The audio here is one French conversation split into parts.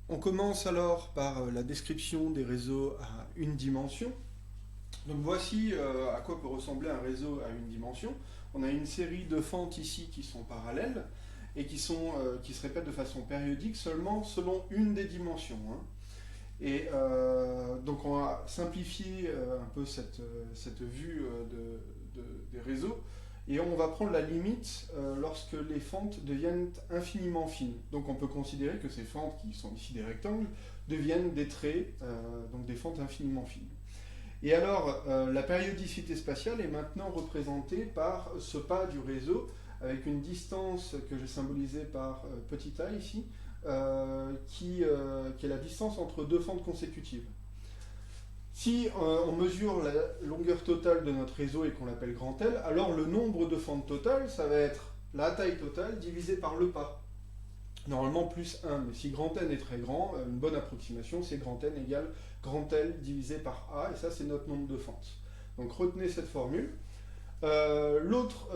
On commence alors par la description des réseaux à une dimension. Donc voici à quoi peut ressembler un réseau à une dimension. On a une série de fentes ici qui sont parallèles et qui se répètent de façon périodique seulement selon une des dimensions, hein. Et donc on va simplifier un peu cette vue des réseaux et on va prendre la limite lorsque les fentes deviennent infiniment fines. Donc on peut considérer que ces fentes, qui sont ici des rectangles, deviennent des traits, donc des fentes infiniment fines. Et alors, la périodicité spatiale est maintenant représentée par ce pas du réseau, avec une distance que j'ai symbolisée par petit a ici, qui est la distance entre deux fentes consécutives. Si on mesure la longueur totale de notre réseau et qu'on l'appelle grand L, alors le nombre de fentes totales, ça va être la taille totale divisée par le pas. Normalement plus 1, mais si grand N est très grand, une bonne approximation, c'est grand N égale grand L divisé par A, et ça c'est notre nombre de fentes. Donc retenez cette formule. L'autre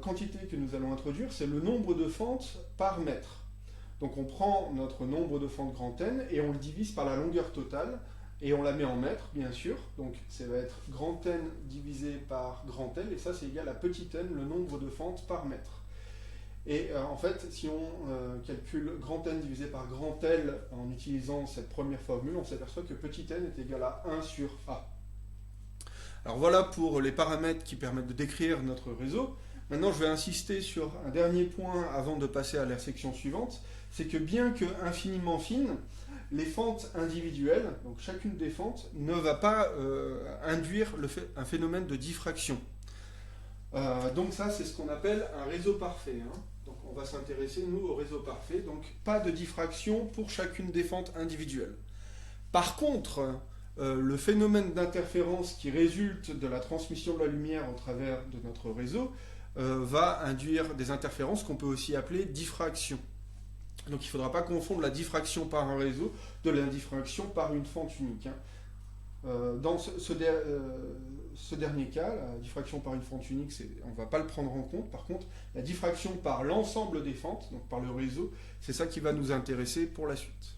quantité que nous allons introduire, c'est le nombre de fentes par mètre. Donc on prend notre nombre de fentes grand N et on le divise par la longueur totale, et on la met en mètres, bien sûr. Donc ça va être grand N divisé par grand L, et ça c'est égal à petit n, le nombre de fentes par mètre. Et en fait, si on calcule grand N divisé par grand L en utilisant cette première formule, on s'aperçoit que petit n est égal à 1 sur A. Alors voilà pour les paramètres qui permettent de décrire notre réseau. Maintenant, je vais insister sur un dernier point avant de passer à la section suivante. C'est que bien que infiniment fines, les fentes individuelles, donc chacune des fentes, ne va pas induire un phénomène de diffraction. Donc ça, c'est ce qu'on appelle un réseau parfait, hein. Donc on va s'intéresser, nous, au réseau parfait. Donc pas de diffraction pour chacune des fentes individuelles. Par contre, le phénomène d'interférence qui résulte de la transmission de la lumière au travers de notre réseau va induire des interférences qu'on peut aussi appeler diffraction. Donc il ne faudra pas confondre la diffraction par un réseau de la diffraction par une fente unique, hein. Dans ce dernier cas, la diffraction par une fente unique, on ne va pas le prendre en compte. Par contre, la diffraction par l'ensemble des fentes, donc par le réseau, c'est ça qui va nous intéresser pour la suite.